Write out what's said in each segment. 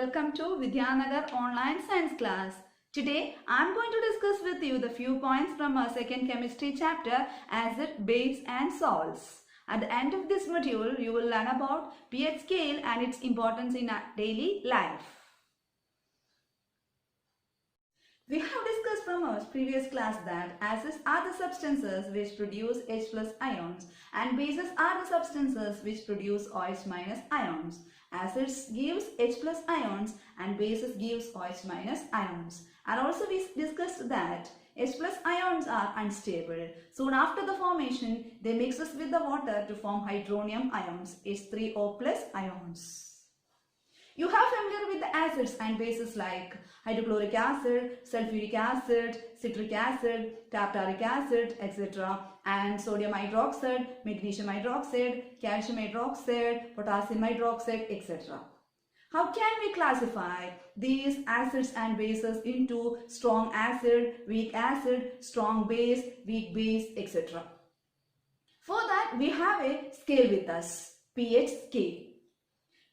welcome to Vidyanagar online science class. Today I am going to discuss with you the few points from our second chemistry chapter, acid, base and salts. At the end of this module you will learn about pH scale and its importance in our daily life. We have discussed from our previous class that acids are the substances which produce H plus ions and bases are the substances which produce OH minus ions. Acids gives H plus ions and bases gives OH minus ions. And also we discussed that H plus ions are unstable. Soon after the formation, they mixes with the water to form hydronium ions, H3O plus ions. You are familiar with the acids and bases like hydrochloric acid, sulfuric acid, citric acid, tartaric acid, etc. and sodium hydroxide, magnesium hydroxide, calcium hydroxide, potassium hydroxide, etc. How can we classify these acids and bases into strong acid, strong base, weak base, etc. For that we have a scale with us, pH scale.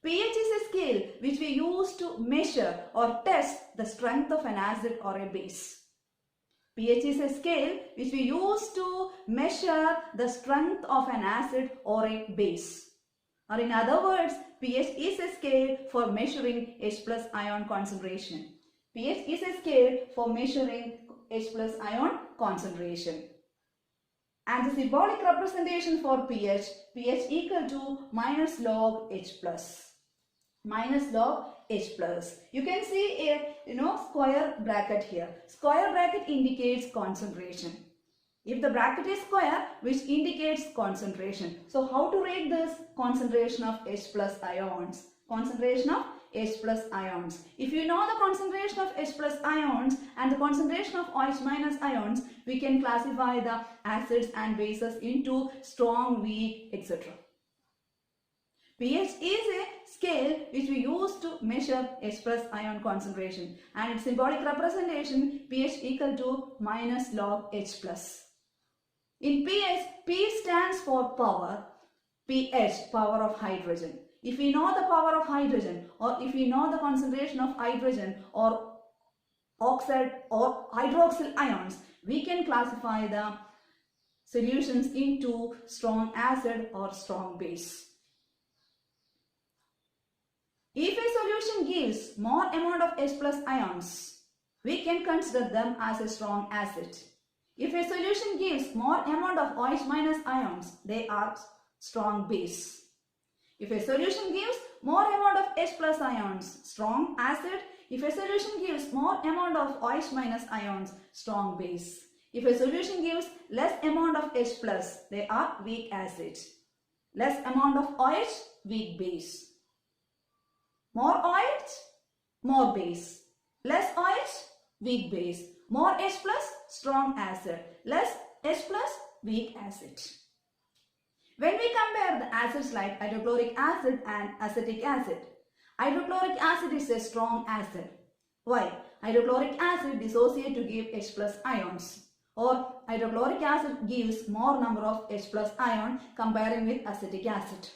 pH is a scale which we use to measure or test the strength of an acid or a base. pH is a scale which we use to measure the strength of an acid or a base. Or in other words, pH is a scale for measuring H plus ion concentration. pH is a scale for measuring H plus ion concentration. And the symbolic representation for pH equal to minus log H plus. Minus log H plus. You can see a square bracket here. Square bracket indicates concentration. If the bracket is square, which indicates concentration. So how to rate this? Concentration of H plus ions. Concentration of H plus ions. If you know the concentration of H plus ions and the concentration of OH minus ions, we can classify the acids and bases into strong, weak, etc. pH is a scale which we use to measure H plus ion concentration and its symbolic representation pH equal to minus log H plus. In pH, P stands for power, pH, power of hydrogen. If we know the power of hydrogen or if we know the concentration of hydrogen or oxide or hydroxyl ions, we can classify the solutions into strong acid or strong base. If a solution gives more amount of H plus ions, we can consider them as a strong acid. If a solution gives more amount of OH minus ions, they are strong base. If a solution gives more amount of H plus ions, strong acid. If a solution gives more amount of OH minus ions, strong base. If a solution gives less amount of H plus, they are weak acid. Less amount of OH, weak base. More OH, more base. Less OH, weak base. More H plus, strong acid. Less H plus, weak acid. When we compare the acids like hydrochloric acid and acetic acid, hydrochloric acid is a strong acid. Why? Hydrochloric acid dissociates to give H plus ions, or hydrochloric acid gives more number of H plus ion comparing with acetic acid.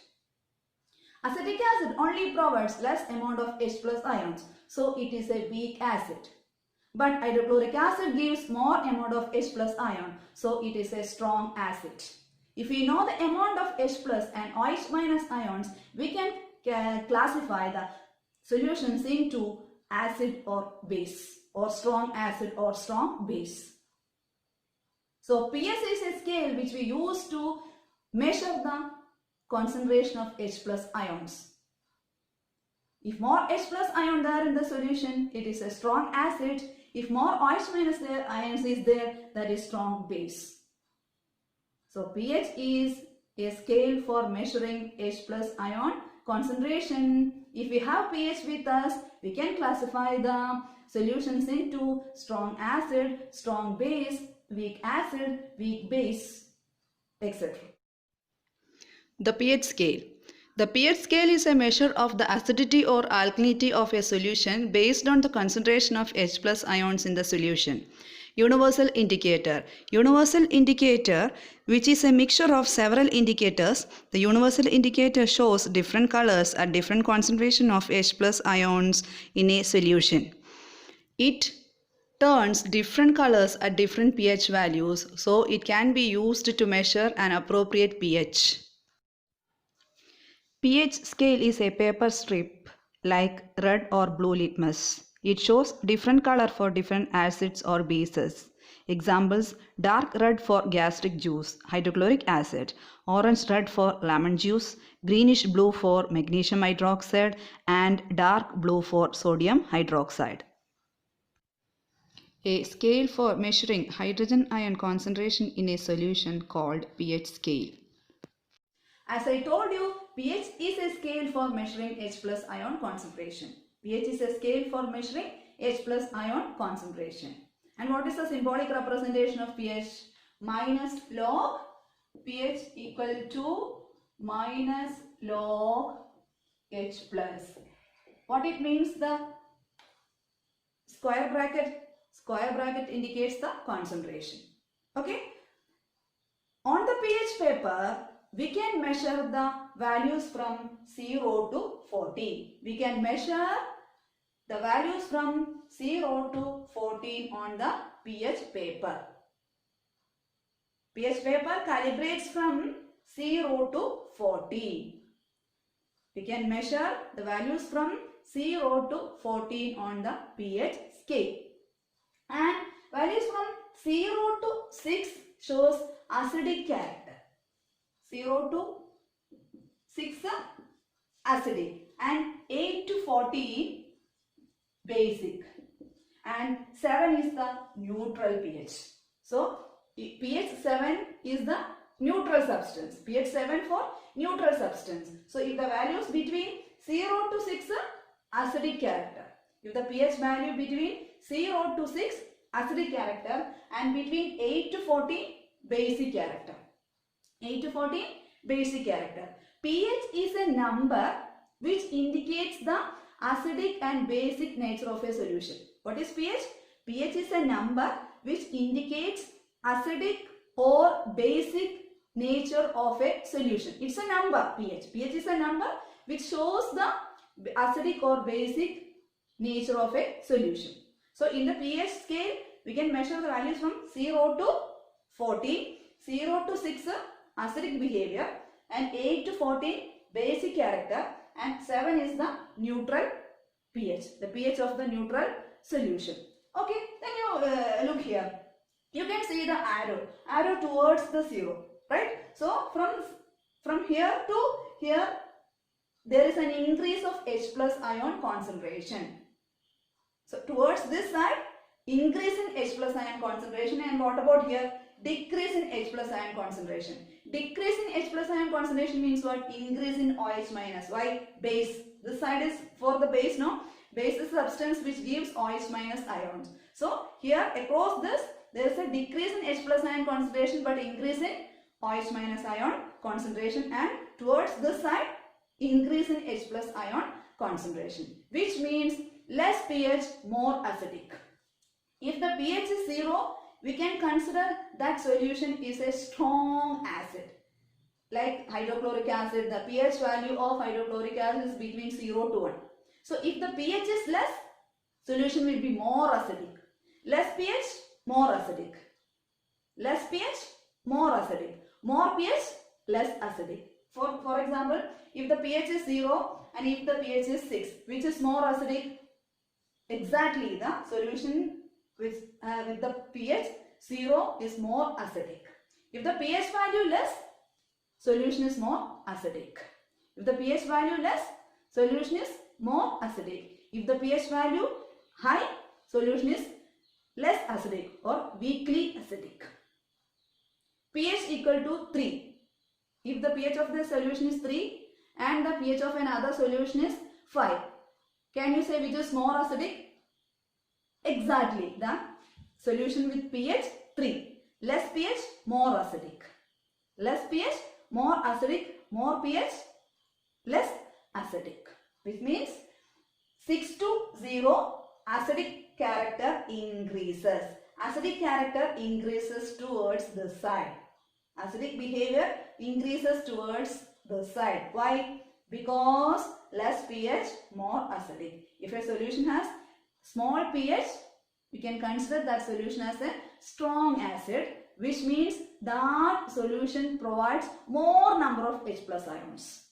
Acetic acid only provides less amount of H plus ions, so it is a weak acid. But hydrochloric acid gives more amount of H plus ion, so it is a strong acid. If we know the amount of H plus and OH minus ions, we can classify the solutions into acid or base, or strong acid or strong base. So pH is a scale which we use to measure the concentration of H plus ions. If more H plus ion there in the solution, it is a strong acid. If more OH minus ions is there, that is strong base. So pH is a scale for measuring H plus ion concentration. If we have pH with us, we can classify the solutions into strong acid, strong base, weak acid, weak base, etc. The pH scale. The pH scale is a measure of the acidity or alkalinity of a solution based on the concentration of H plus ions in the solution. Universal indicator. Universal indicator, which is a mixture of several indicators. The universal indicator shows different colors at different concentration of H plus ions in a solution. It turns different colors at different pH values, so it can be used to measure an appropriate pH. pH scale is a paper strip like red or blue litmus. It shows different color for different acids or bases. Examples: dark red for gastric juice, hydrochloric acid, orange red for lemon juice, greenish blue for magnesium hydroxide, and dark blue for sodium hydroxide. A scale for measuring hydrogen ion concentration in a solution called pH scale. As I told you, pH is a scale for measuring H plus ion concentration. pH is a scale for measuring H plus ion concentration. And what is the symbolic representation of pH? Minus log pH equal to minus log H plus. What it means? The square bracket indicates the concentration. Okay. On the pH paper, we can measure the values from 0 to 14. We can measure the values from 0 to 14 on the pH paper. pH paper calibrates from 0 to 14. We can measure the values from 0 to 14 on the pH scale. And values from 0 to 6 shows acidic character. 0 to 6 acidic and 8 to 14 basic, and 7 is the neutral pH. So pH 7 is the neutral substance. pH 7 for neutral substance. So if the values between 0 to 6 acidic character, if the pH value between 0 to 6 acidic character and between 8 to 14 basic character. 8 to 14 basic character. pH is a number which indicates the acidic and basic nature of a solution. What is pH? pH is a number which indicates acidic or basic nature of a solution. It's a number, pH. pH is a number which shows the acidic or basic nature of a solution. So in the pH scale, we can measure the values from 0 to 14, 0 to 6 acidic behavior, and 8 to 14 basic character, and 7 is the neutral pH, the pH of the neutral solution. Okay, then you look here. You can see the arrow towards the 0, right? So from here to here, there is an increase of H plus ion concentration. So towards this side, increase in H plus ion concentration, and what about here? Decrease in H plus ion concentration. Decrease in H plus ion concentration means what? Increase in OH minus. Why? Base. This side is for the base, no? Base is substance which gives OH minus ions. So here across this, there is a decrease in H plus ion concentration but increase in OH minus ion concentration, and towards this side, increase in H plus ion concentration, which means less pH, more acidic. If the pH is 0, we can consider that solution is a strong acid. Like hydrochloric acid, the pH value of hydrochloric acid is between 0 to 1. So if the pH is less, solution will be more acidic. Less pH, more acidic. Less pH, more acidic. More pH, less acidic. For example, if the pH is 0 and if the pH is 6, which is more acidic? Exactly the solution with the pH 0 is more acidic. If the pH value less, solution is more acidic. If the pH value less, solution is more acidic. If the pH value high, solution is less acidic or weakly acidic. pH equal to 3. If the pH of the solution is 3 and the pH of another solution is 5, can you say which is more acidic? Exactly, the solution with pH 3. Less pH, more acidic. Less pH, more acidic. More pH, less acidic. Which means 6 to 0, acidic character increases. acidic character increases towards the side. Acidic behavior increases towards the side. Why? Because less pH, more acidic. If a solution has small pH, we can consider that solution as a strong acid, which means that solution provides more number of H plus ions.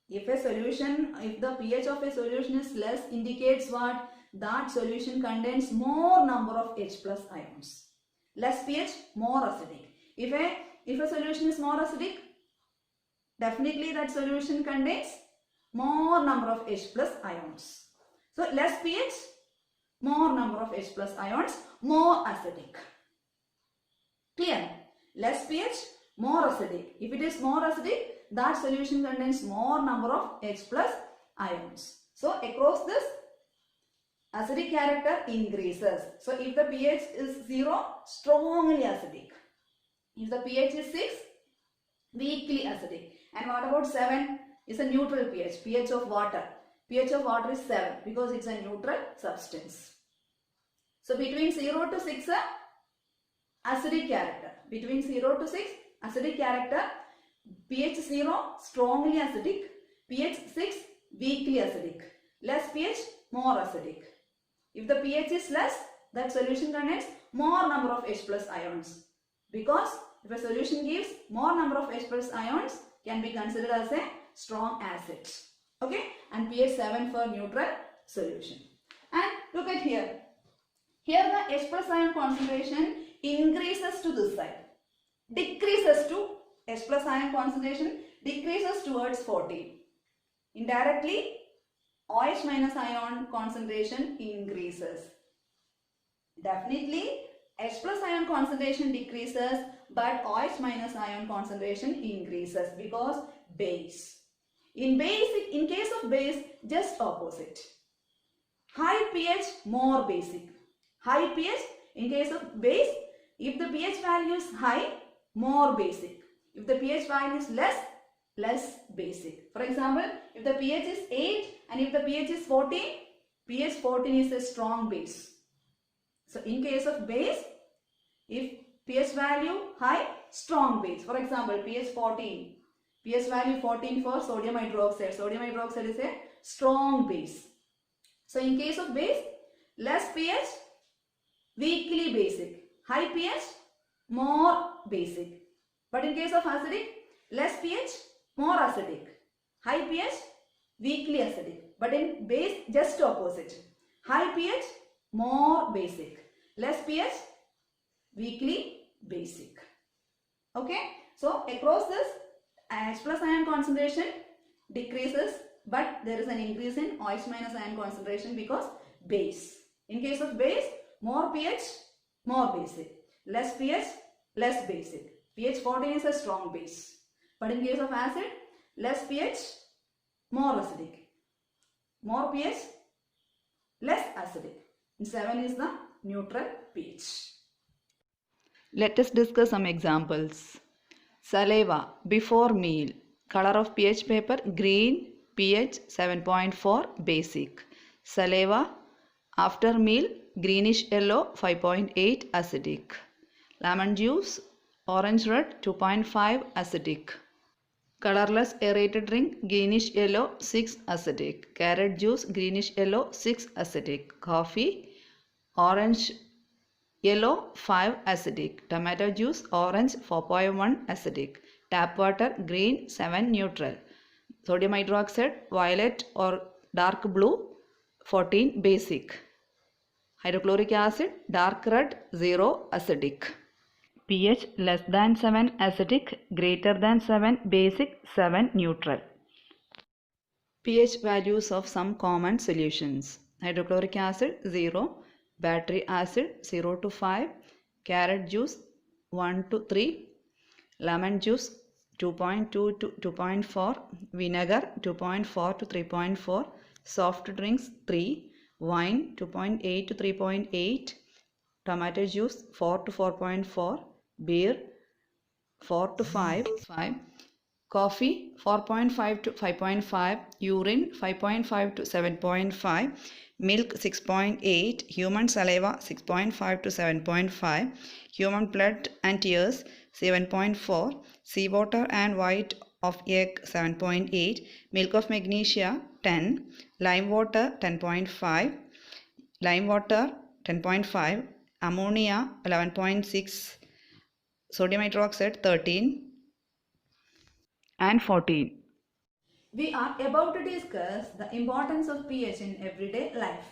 If the pH of a solution is less, indicates what? That solution contains more number of H plus ions. Less pH, more acidic. If a solution is more acidic, definitely that solution contains more number of H plus ions. So less pH, more number of H plus ions, more acidic. Clear? Less pH, more acidic. If it is more acidic, that solution contains more number of H plus ions. So across this, acidic character increases. So if the pH is 0, strongly acidic. If the pH is 6, weakly acidic. And what about 7? Is a neutral pH, pH of water. pH of water is 7 because it's a neutral substance. So between 0 to 6, acidic character. Between 0 to 6, acidic character. pH 0, strongly acidic. pH 6, weakly acidic. Less pH, more acidic. If the pH is less, that solution contains more number of H plus ions. Because if a solution gives more number of H plus ions, can be considered as a strong acid. Okay? And pH 7 for neutral solution. And look at here. Here the H plus ion concentration increases to this side. Decreases to H plus ion concentration decreases towards 14. Indirectly, OH minus ion concentration increases. Definitely, H plus ion concentration decreases, but OH minus ion concentration increases because base. In case of base, just opposite. High pH, more basic. High pH, in case of base, if the pH value is high, more basic. If the pH value is less basic. For example, if the pH is 8 and if the pH is 14, pH 14 is a strong base. So in case of base, if pH value high, strong base. For example, pH 14. pH value 14 for sodium hydroxide. Sodium hydroxide is a strong base. So in case of base, less pH, weakly basic. High pH, more basic. But in case of acidic, less pH, more acidic. High pH, weakly acidic. But in base, just opposite. High pH, more basic. Less pH, weakly basic. Okay. So across this, H plus ion concentration decreases, but there is an increase in OH minus ion concentration because base. In case of base, more pH, more basic. Less pH, less basic. pH 14 is a strong base. But in case of acid, less pH, more acidic. More pH, less acidic. And 7 is the neutral pH. Let us discuss some examples. Saliva before meal. Color of pH paper green, pH 7.4 basic. Saliva after meal greenish yellow 5.8 acidic. Lemon juice orange red 2.5 acidic. Colorless aerated drink greenish yellow 6 acidic. Carrot juice greenish yellow 6 acidic. Coffee orange yellow 5 acidic. Tomato juice orange 4.1 acidic. Tap water green 7 neutral. Sodium hydroxide violet or dark blue 14 basic. Hydrochloric acid dark red 0 acidic. pH less than 7 acidic, greater than 7 basic, 7 neutral. pH values of some common solutions. Hydrochloric acid 0, battery acid 0 to 5, carrot juice 1 to 3, lemon juice 2.2 to 2.4, vinegar 2.4 to 3.4, soft drinks 3, wine 2.8 to 3.8, tomato juice 4 to 4.4, beer 4 to 5, coffee 4.5 to 5.5, urine 5.5 to 7.5, milk 6.8, human saliva 6.5 to 7.5, human blood and tears 7.4, seawater and white of egg 7.8, milk of magnesia 10, lime water 10.5, lime water 10.5, ammonia 11.6, sodium hydroxide 13 and 14. We are about to discuss the importance of pH in everyday life.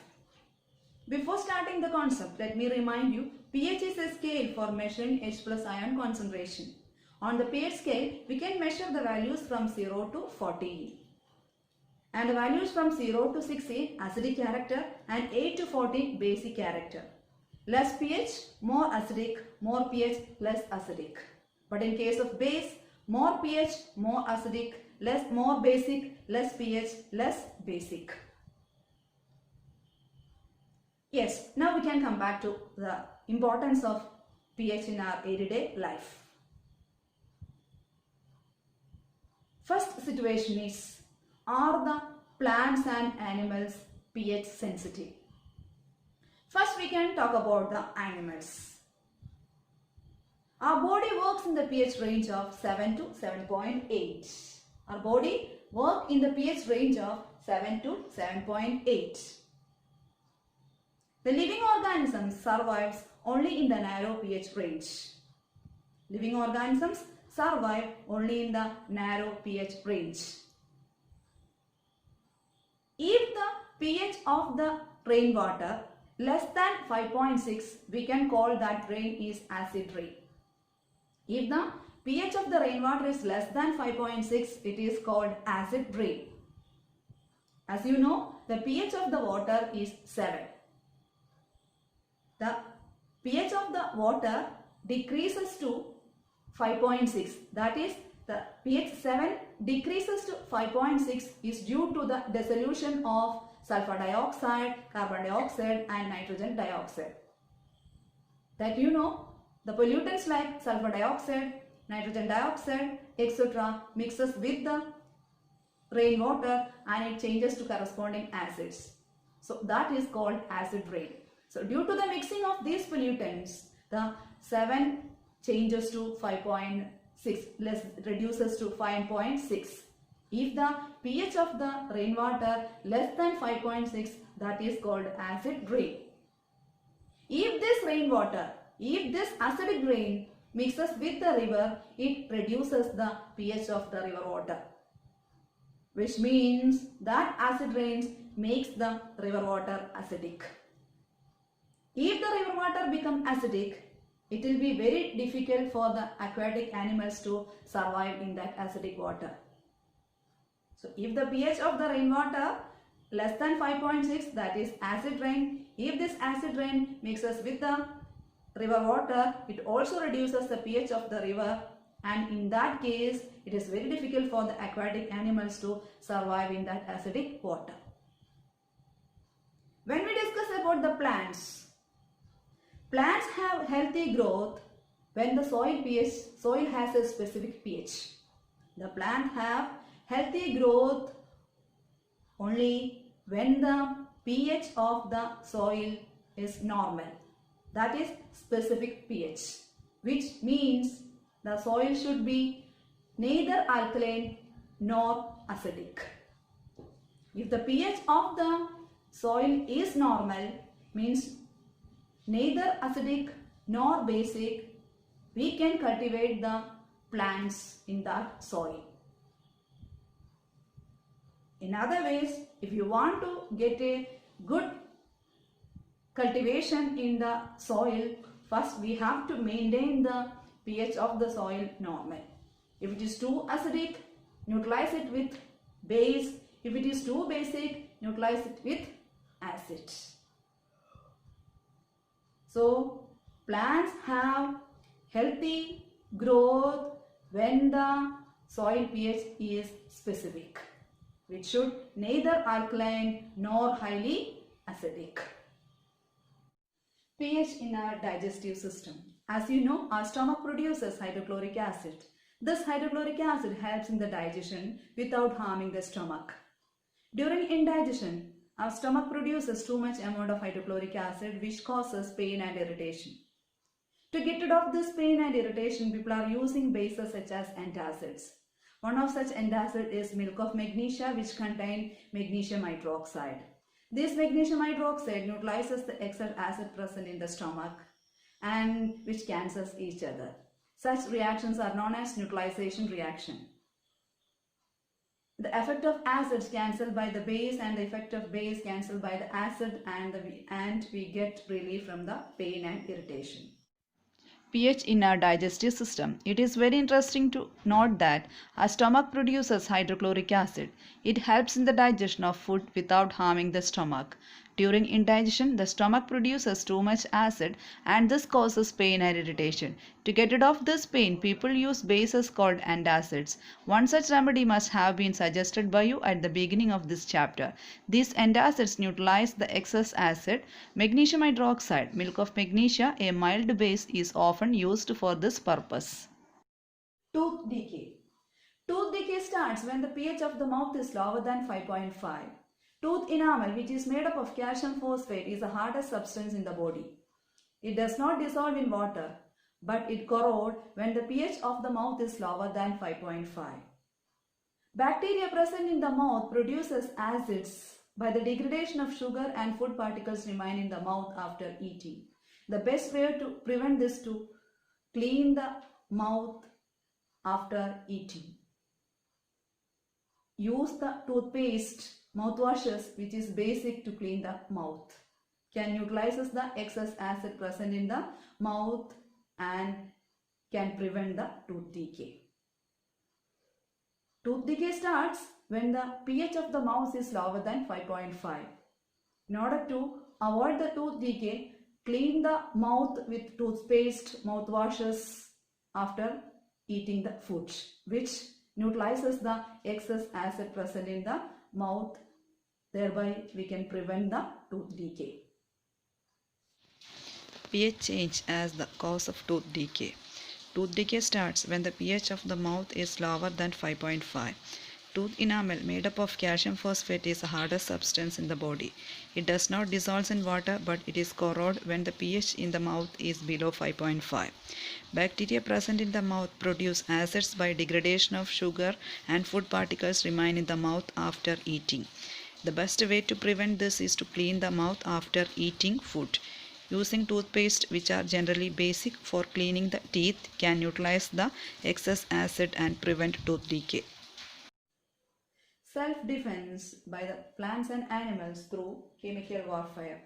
Before starting the concept, let me remind you, pH is a scale for measuring H plus ion concentration. On the pH scale, we can measure the values from 0 to 40. And the values from 0 to 16 acidic character and 8 to 14 basic character. Less pH, more acidic, more pH, less acidic. But in case of base, more pH, more acidic, more basic, less pH, less basic. Yes, now we can come back to the importance of pH in our everyday life. First situation is, are the plants and animals pH sensitive? First we can talk about the animals. Our body works in the pH range of 7 to 7.8. Our body works in the pH range of 7 to 7.8. The living organism survives only in the narrow pH range. Living organisms survive only in the narrow pH range. If the pH of the rainwater less than 5.6, we can call that rain is acid rain. If the pH of the rainwater is less than 5.6, it is called acid rain. As you know, the pH of the water is 7. The pH of the water decreases to 5.6. That is, the pH 7 decreases to 5.6 is due to the dissolution of sulfur dioxide, carbon dioxide and nitrogen dioxide. That you know, the pollutants like sulfur dioxide, nitrogen dioxide, etc. mixes with the rainwater and it changes to corresponding acids. So that is called acid rain. So due to the mixing of these pollutants, the 7 changes to 5.6, reduces to 5.6. If the pH of the rainwater less than 5.6, that is called acid rain. If this acidic rain mixes with the river, it reduces the pH of the river water, which means that acid rains makes the river water acidic. If the river water becomes acidic, it will be very difficult for the aquatic animals to survive in that acidic water. So if the pH of the rainwater less than 5.6, that is acid rain. If this acid rain mixes with the river water, it also reduces the pH of the river, and in that case it is very difficult for the aquatic animals to survive in that acidic water. When we discuss about the plants have healthy growth when the soil has a specific pH. The plant have healthy growth only when the pH of the soil is normal. That is specific pH, which means the soil should be neither alkaline nor acidic. If the pH of the soil is normal, means neither acidic nor basic, we can cultivate the plants in that soil. In other ways, if you want to get a good cultivation in the soil, first we have to maintain the pH of the soil normal. If it is too acidic, neutralize it with base. If it is too basic, neutralize it with acid. So plants have healthy growth when the soil pH is specific, which should neither alkaline nor highly acidic. pH in our digestive system. As you know, our stomach produces hydrochloric acid. This hydrochloric acid helps in the digestion without harming the stomach. During indigestion, our stomach produces too much amount of hydrochloric acid which causes pain and irritation. To get rid of this pain and irritation, people are using bases such as antacids. One of such antacid is milk of magnesia, which contain magnesium hydroxide. This magnesium hydroxide neutralizes the excess acid present in the stomach and which cancels each other. Such reactions are known as neutralization reaction. The effect of acids cancelled by the base and the effect of base cancelled by the acid, and we get relief from the pain and irritation. pH in our digestive system. It is very interesting to note that our stomach produces hydrochloric acid. It helps in the digestion of food without harming the stomach. During indigestion, the stomach produces too much acid and this causes pain and irritation. To get rid of this pain, people use bases called antacids. One such remedy must have been suggested by you at the beginning of this chapter. These antacids neutralize the excess acid. Magnesium hydroxide, milk of magnesia, a mild base, is often used for this purpose. Tooth decay. Tooth decay starts when the pH of the mouth is lower than 5.5. Tooth enamel, which is made up of calcium phosphate, is the hardest substance in the body. It does not dissolve in water, but it corrodes when the pH of the mouth is lower than 5.5. Bacteria present in the mouth produces acids by the degradation of sugar, and food particles remain in the mouth after eating. The best way to prevent this is to clean the mouth after eating. Use the toothpaste, mouthwashes, which is basic to clean the mouth. Can neutralizes the excess acid present in the mouth and can prevent the tooth decay. Tooth decay starts when the pH of the mouth is lower than 5.5. In order to avoid the tooth decay, clean the mouth with toothpaste, mouthwashes after eating the food, which neutralizes the excess acid present in the mouth. Thereby, we can prevent the tooth decay. pH change as the cause of tooth decay. Tooth decay starts when the pH of the mouth is lower than 5.5. Tooth enamel, made up of calcium phosphate, is the hardest substance in the body. It does not dissolve in water, but it is corroded when the pH in the mouth is below 5.5. Bacteria present in the mouth produce acids by degradation of sugar, and food particles remain in the mouth after eating. The best way to prevent this is to clean the mouth after eating food. Using toothpaste, which are generally basic for cleaning the teeth, can neutralize the excess acid and prevent tooth decay. Self-defense by the plants and animals through chemical warfare.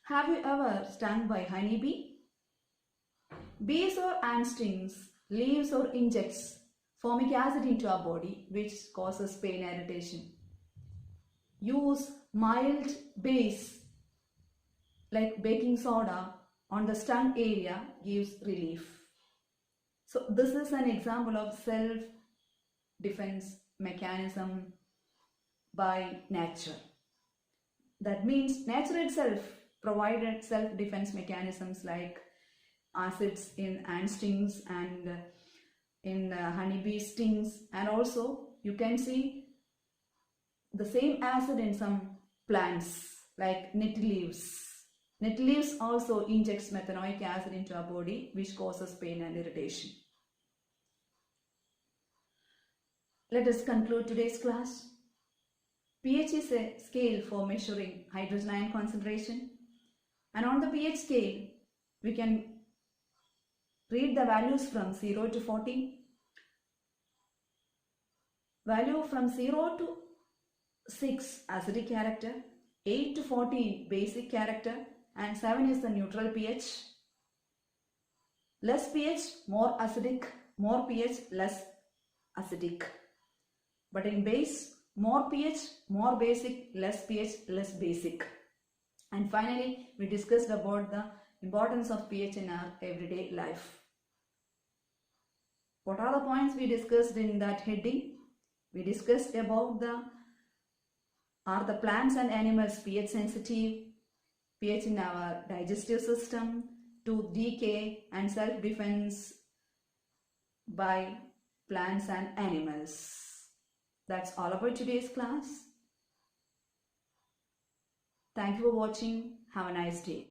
Have you ever stung by honeybee? Bees or ant stings, leaves or injects formic acid into our body, which causes pain and irritation. Use mild base like baking soda on the stung area, gives relief. So this is an example of self-defense mechanism by nature. That means nature itself provided self-defense mechanisms like acids in ant stings and in honeybee stings, and also you can see the same acid in some plants like nettle leaves. Nettle leaves also injects methanoic acid into our body, which causes pain and irritation. Let us conclude today's class. pH is a scale for measuring hydrogen ion concentration, and on the pH scale we can read the values from 0 to 40. Value from 0 to 6 acidic character, 8 to 14 basic character, and 7 is the neutral pH. Less pH, more acidic, more pH, less acidic. But in base, more pH, more basic, less pH, less basic. And finally, we discussed about the importance of pH in our everyday life. What are the points we discussed in that heading? We discussed about are the plants and animals pH sensitive, pH in our digestive system, tooth decay, and self-defense by plants and animals. That's all about today's class. Thank you for watching. Have a nice day.